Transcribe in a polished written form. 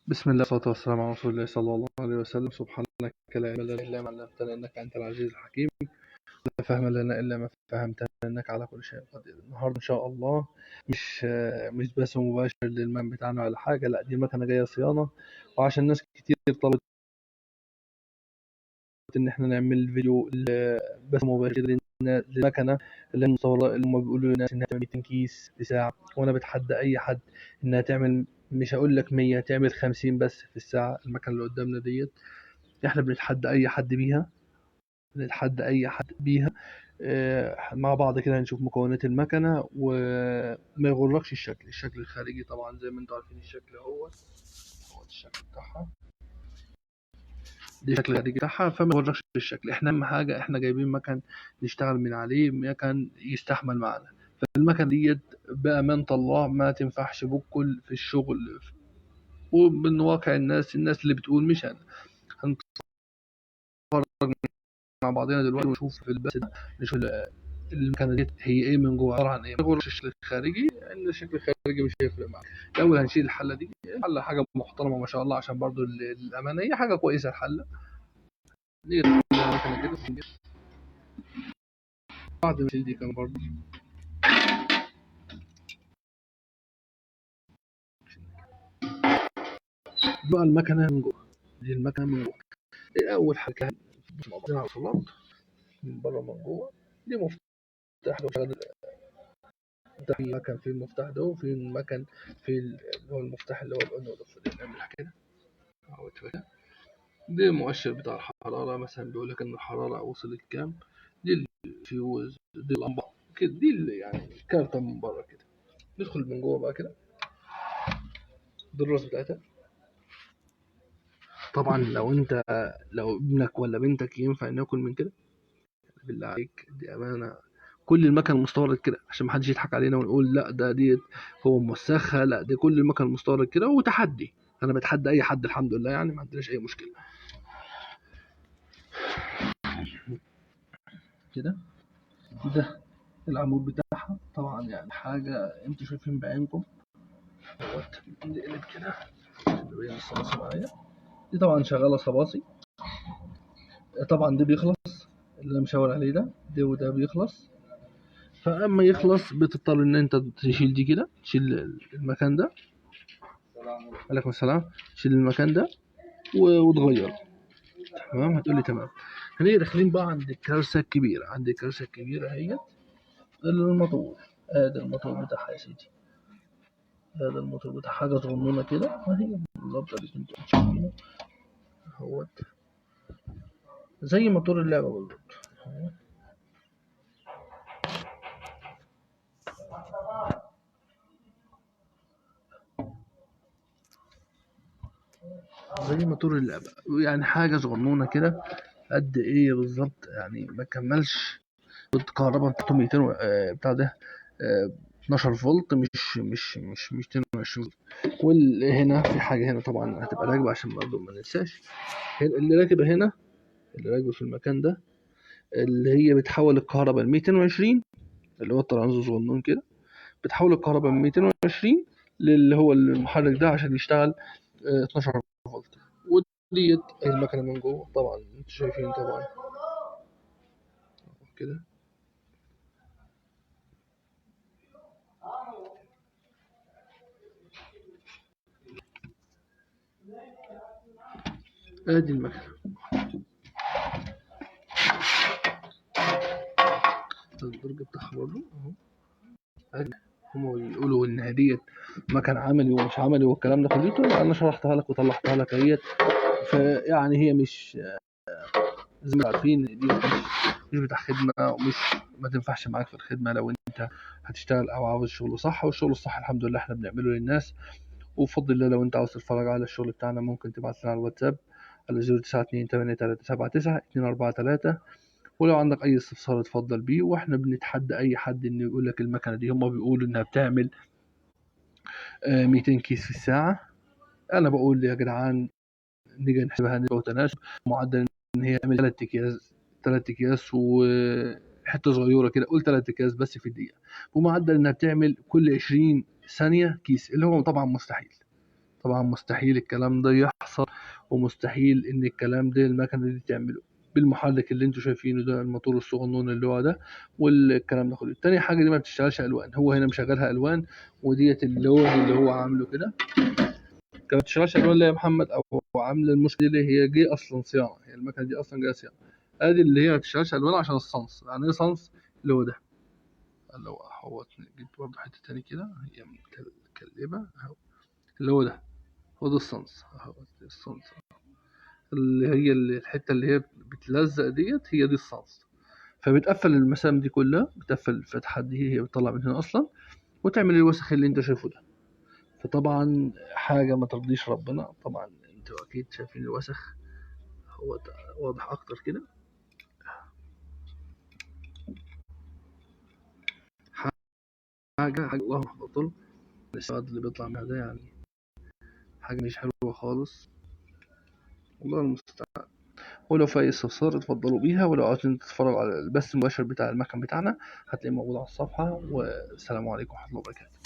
بسم الله والصلاة والسلام على رسول الله صلى الله عليه وسلم. سبحانك لا علم لنا إلا ما علمتنا إنك أنت العزيز الحكيم. لا فهم لنا إلا ما فهمتنا إنك على كل شيء قدير. النهاردة إن شاء الله مش بس مباشر للمن بتاعنا ولا حاجة، لا دي مكنة جاية صيانة، وعشان ناس كتير طلبت إن إحنا نعمل فيديو بس مباشر للمكنة اللي المصورة اللي هم بيقولوا للناس إنها تعمل 200 كيس في ساعة، وأنا بتحدى أي حد إنها تعمل، مش هقول لك 100، تعمل 50 بس في الساعة. المكنة اللي قدامنا ديت احنا بنتحدى اي حد بيها، مع بعض كده هنشوف مكونات المكنه، وما يغركش الشكل الخارجي. طبعا زي ما انتم عارفين الشكل هو الشكل بتاعها، دي الشكل الخارجي بتاعها، فما يغركش الشكل. احنا اهم حاجه احنا جايبين مكن نشتغل من عليه، مكن يستحمل معانا. فالمكن ديت بامانه الله ما تنفعش بكل في الشغل، ومن واقع الناس اللي بتقول مش انا. هنتفرج مع بعضنا دلوقتي ونشوف في البث ده، نشوف المكنه دي هي ايه من جوه، عباره عن ايه. غير الشكل الخارجي، ان الشكل الخارجي مش هيفرق معاك. الاول هنشيل الحله دي، الحله حاجه محترمه ما شاء الله، عشان برضو الامانه هي حاجه كويسه. الحله دي المكنه كده، بعد ما نشيل دي كمان برضو بقى المكنه من جوه. دي المكنه من جوه، اول حاجه مع بعضنا على الخلاط من بره من جوه. دي مفتاح لو شغال في مكان، في المفتاح ده، وفي المكان في اللي هو المفتاح اللي هو الاون والاوف. نعمل كده اهو كده. دي المؤشر بتاع الحرارة، مثلا بيقول لك إن الحرارة وصلت كام. دي الفيوز، دي اللمبة كده، دي يعني الكارتة من بره كده. ندخل من جوه بقى كده، دي الراس بتاعتها. طبعا لو ابنك ولا بنتك ينفع إنه ياكل من كده؟ بالله عليك، دي أمانة. كل المكن مستورد كده، عشان محدش يضحك علينا ونقول لا ده ديت هو موسخها. لا، دي كل المكن مستورد كده، وتحدي. أنا بتحدى أي حد، الحمد لله يعني ما عندناش أي مشكلة كده. ده العمود بتاعها طبعا، يعني حاجة انتوا شايفين بعينكم اهوت. نقلب كده نبين الصباصي معايا. دي طبعا شغالة صباصي. طبعا دي بيخلص، اللي انا مشاور عليه ده وده بيخلص. فاما يخلص بتضطر ان انت تشيل دي كده، تشيل المكان ده. عليكم السلام. تشيل المكان ده وتغيره. تمام، هتقولي تمام. هنيجي داخلين بقى عند الكارثة الكبيرة. عند الكارثة الكبيرة اهيت، الموتور. ادي الموتور بتاعها يا سيدي. هذا الموتور بتاع حاجة صغنونة كده، وهي بالظبط اللي انتوا شايفينه اهوت، زي موتور اللعبة بالظبط. زي موتور اللعبة، يعني حاجة صغنونة كده. قد ايه بالظبط يعني؟ ما كملش الكهرباء بتاعته 200 بتاع ده 12 فولت، مش 22 فولت. وهنا في حاجة هنا طبعا هتبقى راكبة، عشان برضه ما ننساش. اللي راكبة هنا، اللي راكبة في المكان ده، اللي هي بتحول الكهرباء ل 220، اللي هو الترانزستور صغنون كده، بتحول الكهرباء من 220 للي هو المحرك ده عشان يشتغل 12 فولت. وديت المكنه من جوه طبعا انتوا شايفين طبعا كده. ادي المكنه، الدرج بتاعها برضه اهو. هم بيقولوا ان ديت مكن عملي ومش عملي والكلام ده كله، انا شرحتها لك وطلعتها لك اهيت. فيعني هي مش زي ما عارفين، دي مش بتاع خدمه، ومش ما تنفعش معاك في الخدمه لو انت هتشتغل او عاوز شغل صح. والشغل الصح الحمد لله احنا بنعمله للناس. وبفضل الله لو انت عاوز تتفرج على الشغل بتاعنا، ممكن تبعت لنا على الواتساب على 0928377243. ولو عندك اي استفسار اتفضل بيه، واحنا بنتحدى اي حد انه يقول لك المكنه دي هم بيقولوا انها بتعمل 200 كيس في الساعه. انا بقول يا جدعان نيجي نحسبها نسبه وتناسب. معدل ان هي تعمل 3 اكياس وحته صغيره كده، قول 3 اكياس بس في الدقيقه. ومعدل انها بتعمل كل 20 ثانيه كيس، اللي هو طبعا مستحيل. طبعا مستحيل الكلام ده يحصل، ومستحيل ان الكلام ده المكنه دي تعمله بالمحرك اللي انتوا شايفينه ده، الموتور الصغنون اللي هو ده والكلام ده كله. تاني حاجه دي ما بتشتغلش الوان، هو هنا مشغلها الوان، وديت اللون اللي هو عامله كده كانت بتشتغلش الوان ليه يا محمد، او عامله المشكله اللي هي جه اصلا صيانه، هي المكنه دي اصلا جايه صيانه. ادي اللي هي ما بتشتغلش الوان عشان الصنص. يعني ايه صنص؟ اللي هو ده، اللي هو جبت برضه حته تاني كده هي مكلبه اهو، اللي هو ده، هو ده الصنص اهو، الصنص اللي هي الحته اللي هي بتلزق ديت، هي دي الصنص. فبتقفل المسام دي كلها، بتقفل الفتحات دي، هي بتطلع من هنا اصلا وتعمل الوسخ اللي انت شايفه ده. فطبعا حاجه ما ترضيش ربنا. طبعا انتوا اكيد شايفين الوسخ، هو واضح اكتر كده. حاجه اللهم بطل السواد اللي بيطلع منها ده، يعني حاجه مش حلوه خالص، والله المستعان. ولو في اي استفسار اتفضلوا بيها، ولو عاوزين تتفرجوا على البث المباشر بتاع المكان بتاعنا هتلاقيه موجود على الصفحه. والسلام عليكم ورحمه الله وبركاته.